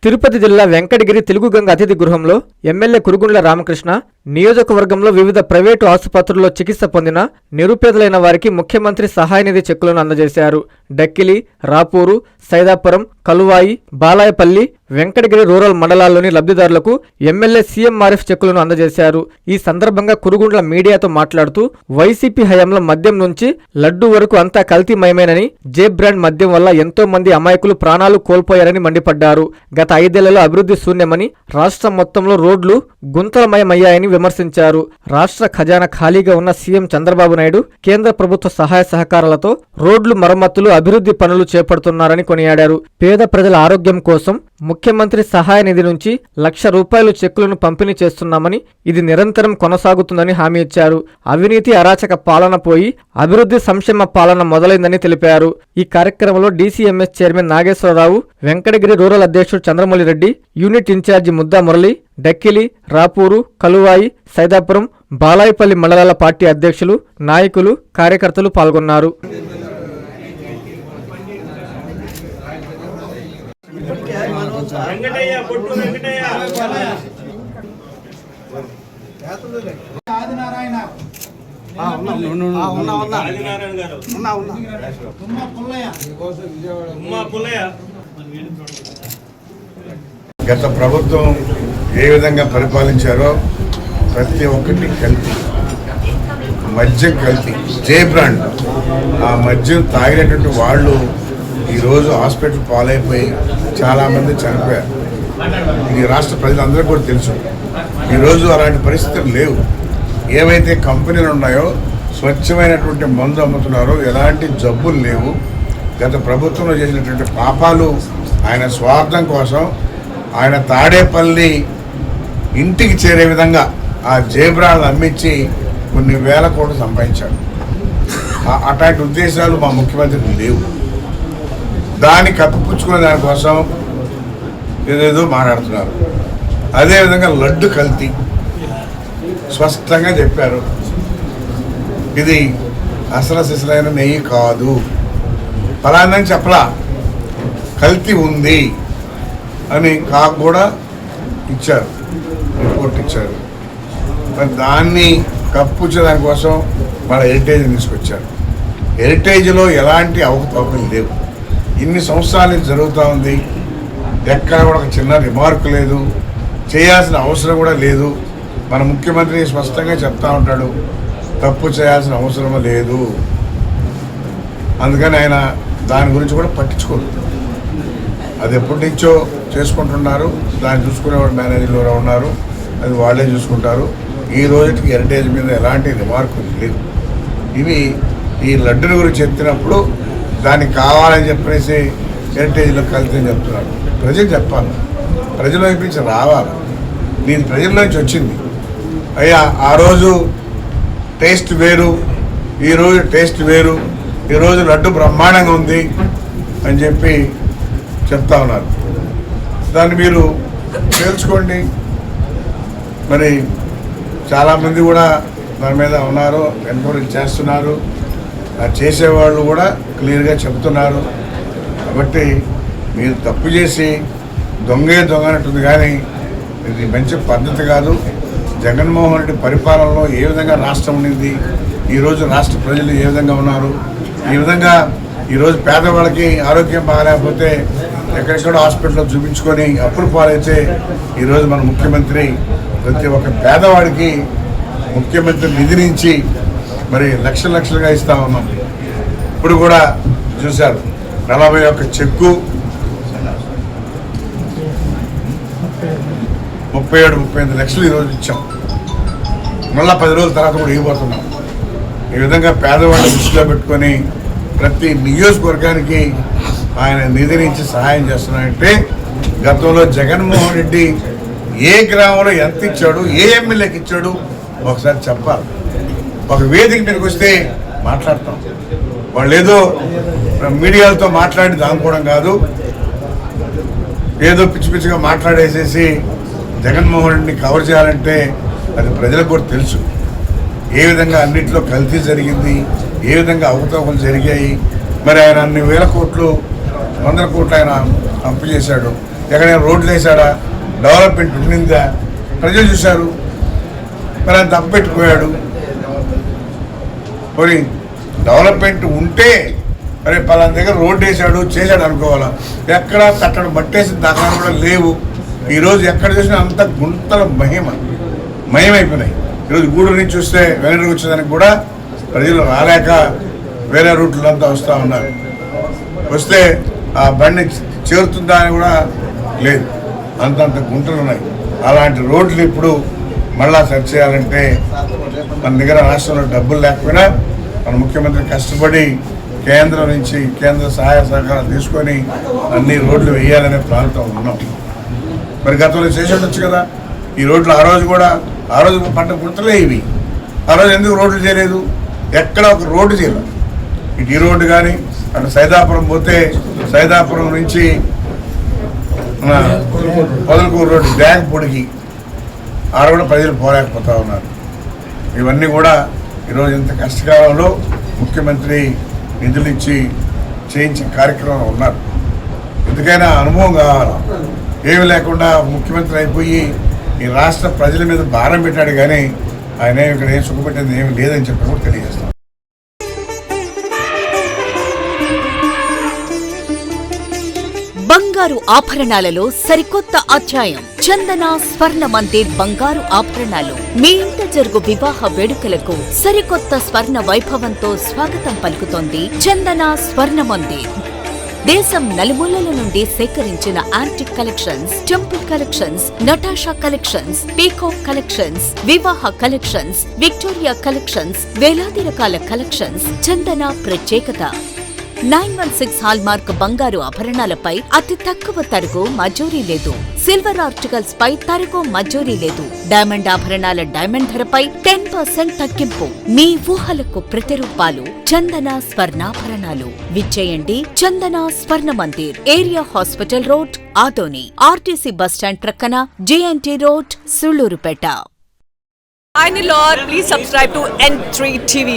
తిరుపతి జిల్లా వెంకటగిరి తెలుగుగంగ అతిథి గృహంలో ఎమ్మెల్యే కురుగుండ్ల రామకృష్ణ నియోజకవర్గంలో వివిధ ప్రైవేటు ఆసుపత్రుల్లో చికిత్స పొందిన నిరుపేదలైన వారికి ముఖ్యమంత్రి సహాయ నిధి చెక్కులను అందజేశారు. డక్కిలి, రాపూరు, సైదాపురం, కలువాయి, బాలాయపల్లి, వెంకటగిరి రూరల్ మండలాల్లోని లబ్ధిదారులకు ఎమ్మెల్యే సీఎంఆర్ఎఫ్ చెక్కులను అందజేశారు. ఈ సందర్భంగా కురుగుండ్ల మీడియాతో మాట్లాడుతూ వైసీపీ హయాంలో మద్యం నుంచి లడ్డు వరకు అంతా కల్తీమయమేనని, జే బ్రాండ్ మద్యం వల్ల ఎంతో మంది అమాయకులు ప్రాణాలు కోల్పోయారని మండిపడ్డారు. గత 5 ఏళ్లలో అభివృద్ధి శూన్యమని, రాష్ట్రం మొత్తంలో రోడ్లు గుంతలమయమయ్యాయని విమర్శించారు. రాష్ట్ర ఖజానా ఖాళీగా ఉన్న సీఎం చంద్రబాబు నాయుడు కేంద్ర ప్రభుత్వ సహాయ సహకారాలతో రోడ్లు మరమ్మతులు, అభివృద్ధి పనులు చేపడుతున్నారని కొనియాడారు. పేద ప్రజల ఆరోగ్యం కోసం ముఖ్యమంత్రి సహాయ నిధి నుంచి ₹1,00,000 చెక్కులను పంపిణీ చేస్తున్నామని, ఇది నిరంతరం కొనసాగుతుందని హామీ ఇచ్చారు. అవినీతి అరాచక పాలన పోయి అభివృద్ధి సంక్షేమ పాలన మొదలైందని తెలిపారు. ఈ కార్యక్రమంలో DCMS chairman Nageswara Rao, Venkatagiri rural అధ్యక్షుడు చంద్రమౌళిరెడ్డి, యూనిట్ ఇన్ఛార్జి ముద్దా మురళి, డక్కిలి, రాపూరు, కలువాయి, సైదాపురం, బాలాయపల్లి మండలాల పార్టీ అధ్యక్షులు, నాయకులు, కార్యకర్తలు పాల్గొన్నారు. గత ప్రభుత్వం ఏ విధంగా పరిపాలించారో ప్రతి ఒక్కటి కల్తీ, మద్యం కల్తీ, జే బ్రాండ్. ఆ మద్యం తాగినటువంటి వాళ్ళు ఈరోజు హాస్పిటల్ పాలైపోయి చాలామంది చనిపోయారు. ఇది రాష్ట్ర ప్రజలందరికీ కూడా తెలుసు. ఈరోజు అలాంటి పరిస్థితులు లేవు. ఏవైతే కంపెనీలు ఉన్నాయో స్వచ్ఛమైనటువంటి మందు అమ్ముతున్నారో, ఎలాంటి జబ్బులు లేవు. గత ప్రభుత్వంలో చేసినటువంటి పాపాలు ఆయన స్వార్థం కోసం ఆయన తాడేపల్లి ఇంటికి చేరే విధంగా ఆ జేబ్రాలను అమ్మించి కొన్ని వేల కోట్లు సంపాదించాడు. అట్లాంటి ఉద్దేశాలు మా ముఖ్యమంత్రికి లేవు. దాన్ని కప్పిపుచ్చుకునే దానికోసం ఏదేదో మాట్లాడుతున్నారు. అదేవిధంగా లడ్డు కల్తీ స్పష్టంగా చెప్పారు. ఇది అసలు సిసలైన నెయ్యి కాదు, ఫలాందని చెప్పలా, కల్తీ ఉంది అని కాకు కూడా ఇచ్చారు, రిపోర్ట్ ఇచ్చారు. మరి దాన్ని కప్పుచ్చే కోసం మన హెరిటేజ్ని తీసుకొచ్చారు. హెరిటేజ్లో ఎలాంటి అవకతవకలు లేవు. ఇన్ని సంవత్సరాల నుంచి జరుగుతూ ఉంది. ఎక్కడ కూడా ఒక చిన్న రిమార్క్ లేదు, చేయాల్సిన అవసరం కూడా లేదు. మన ముఖ్యమంత్రి స్పష్టంగా చెప్తా ఉంటాడు, తప్పు చేయాల్సిన అవసరం లేదు. అందుకని ఆయన దాని గురించి కూడా పట్టించుకోరు. అది ఎప్పటి నుంచో చేసుకుంటున్నారు. దాన్ని చూసుకునేవాడు మేనేజర్లు ఉన్నారు, అది వాళ్ళే చూసుకుంటారు. ఈ రోజుకి హెరిటేజ్ మీద ఎలాంటి రిమార్కులు లేవు. ఇవి ఈ లడ్డుల గురించి చెప్తున్నప్పుడు దానికి కావాలని చెప్పేసి హెరిటేజ్లో కలిసి చెప్తున్నారు. ప్రజలు చెప్పాలి, ప్రజల వైపు నుంచి రావాలి. దీని ప్రజల నుంచి వచ్చింది. అయ్యా ఆ రోజు టేస్ట్ వేరు, ఈరోజు టేస్ట్ వేరు, ఈరోజు లడ్డు బ్రహ్మాండంగా ఉంది అని చెప్పి చెప్తా ఉన్నారు. దాన్ని మీరు తేల్చుకోండి. మరి చాలామంది కూడా దాని మీద ఉన్నారు, ఎంక్వైరీ చేస్తున్నారు. చేసేవాళ్ళు కూడా క్లియర్గా చెప్తున్నారు. కాబట్టి మీరు తప్పు చేసి దొంగే దొంగనట్టుంది, కానీ ఇది మంచి పద్ధతి కాదు. జగన్మోహన్ రెడ్డి పరిపాలనలో ఏ విధంగా రాష్ట్రం ఉండింది, ఈరోజు రాష్ట్ర ప్రజలు ఏ విధంగా ఉన్నారు, ఈ విధంగా ఈరోజు పేదవాళ్ళకి ఆరోగ్యం బాగాలేకపోతే ఎక్కడెక్కడో హాస్పిటల్లో చూపించుకొని అప్పులు పాలైతే ఈరోజు మన ముఖ్యమంత్రి ప్రతి ఒక్క పేదవాడికి ముఖ్యమంత్రి నిధి నుంచి మరి లక్షలుగా ఇస్తా ఉన్నాం. ఇప్పుడు కూడా చూశారు, 41 చెక్కు 37-38 లక్షలు ఈరోజు ఇచ్చాం. మళ్ళీ 10 రోజుల తర్వాత కూడా ఇవ్వబోతున్నాం. ఈ విధంగా పేదవాళ్ళని దృష్టిలో పెట్టుకొని ప్రతి నియోజకవర్గానికి ఆయన నిధి నుంచి సహాయం చేస్తున్నారంటే, గతంలో జగన్మోహన్ రెడ్డి ఏ గ్రామంలో ఎంత ఇచ్చాడు, ఏ ఎమ్మెల్యేకి ఇచ్చాడు ఒకసారి చెప్పాలి. ఒక వేదిక మీదకి వస్తే మాట్లాడతాం. వాళ్ళు ఏదో మీడియాలతో మాట్లాడి దానుకోవడం కాదు, ఏదో పిచ్చి పిచ్చిగా మాట్లాడేసేసి జగన్మోహన్ రెడ్డిని కవర్ చేయాలంటే అది ప్రజలకు కూడా తెలుసు. ఏ విధంగా అన్నింటిలో కల్తీ జరిగింది, ఏ విధంగా అవకతవకలు జరిగాయి. మరి ఆయన అన్ని వేల కోట్లు, 100 కోట్లు ఆయన అప్పు చేశాడు. ఎక్కడైనా రోడ్లు వేసాడా, డెవలప్మెంట్ ఉండిందా? ప్రజలు చూశారు. మరి ఆయన తప్పెట్టుకుపోయాడు. పోనీ డెవలప్మెంట్ ఉంటే మరి పలానా దగ్గర రోడ్డు వేసాడు చేశాడు అనుకోవాలా? ఎక్కడ తట్టడు బట్టేసిన దాఖలాలు కూడా లేవు. ఈరోజు ఎక్కడ చూసినా అంత గుంతల మయమైపోయినాయి. ఈరోజు గూడూరు నుంచి చూస్తే వెనక్కి వచ్చేదానికి కూడా ప్రజలు రాలేక వేరే రూట్లో అంతా వస్తూ ఉన్నారు. వస్తే ఆ బండి చేరుతుందా అని కూడా లేదు, అంతంత గుంటలు ఉన్నాయి. అలాంటి రోడ్లు ఇప్పుడు మళ్ళా సరి చేయాలంటే మన దగ్గర రాష్ట్రంలో డబ్బులు లేకపోయినా మన ముఖ్యమంత్రి కష్టపడి కేంద్రం నుంచి కేంద్ర సహాయ సహకారాలు తీసుకొని అన్ని రోడ్లు వేయాలనే ప్లాన్తో ఉన్నాం. మరి గతంలో చేసి ఉండొచ్చు కదా ఈ రోడ్లు. ఆ రోజు పంట గుర్తులే ఇవి. ఆ రోజు ఎందుకు రోడ్లు చేయలేదు? ఎక్కడ ఒక రోడ్డు చేయలేదు. ఇటు ఈ రోడ్డు కానీ అటు సైదాపురం పోతే సైదాపురం నుంచి పొదలకూరు రోడ్డు బ్యాంక్ పొడికి ఆడ కూడా ప్రజలు పోలేకపోతూ ఉన్నారు. ఇవన్నీ కూడా ఈరోజు ఇంత కష్టకాలంలో ముఖ్యమంత్రి నిధులు ఇచ్చి చేయించే కార్యక్రమం ఉన్నారు. ఎందుకైనా అనుభవం కావాలి. ఏమి లేకుండా ముఖ్యమంత్రి అయిపోయి ఈ రాష్ట్ర ప్రజల మీద భారం పెట్టాడు కానీ ఆయన ఇక్కడ ఏం సుఖపెట్టింది ఏమి లేదని చెప్పి కూడా తెలియజేస్తాం. బంగారు ఆభరణాలలో సరికొత్త అధ్యాయం. చందన స్వర్ణ మందిర్ బంగారు ఆభరణాలు. మీ ఇంట జరుగు వివాహ వేడుకలకు సరికొత్త స్వర్ణ వైభవంతో స్వాగతం పలుకుతోంది చందన స్వర్ణ మందిర్. దేశం నలుమూలల నుండి సేకరించిన antique collections, temple collections, Natasha collections, peacock collections, వివాహ కలెక్షన్స్, విక్టోరియా కలెక్షన్స్, వేలాది రకాల కలెక్షన్స్. చందన ప్రత్యేకత 916 హాల్మార్క్ బంగారు ఆభరణాలపై అతి తక్కువ తరుగు మజూరీ లేదు. సిల్వర్ ఆర్టికల్స్ పై తరుగు మజూరీ లేదు. డైమండ్ ఆభరణాల డైమండ్ ధరపై 10% తగ్గింపు. మీ ఊహలకు ప్రతిరూపాలు చందన స్వర్ణాభరణాలు. విచ్చేయండి Chandana Swarna Mandir, area hospital road, Adoni, RTC bus stand ప్రక్కన, JNT road, Sullurpeta. Finally, Lord, please subscribe to N3 TV.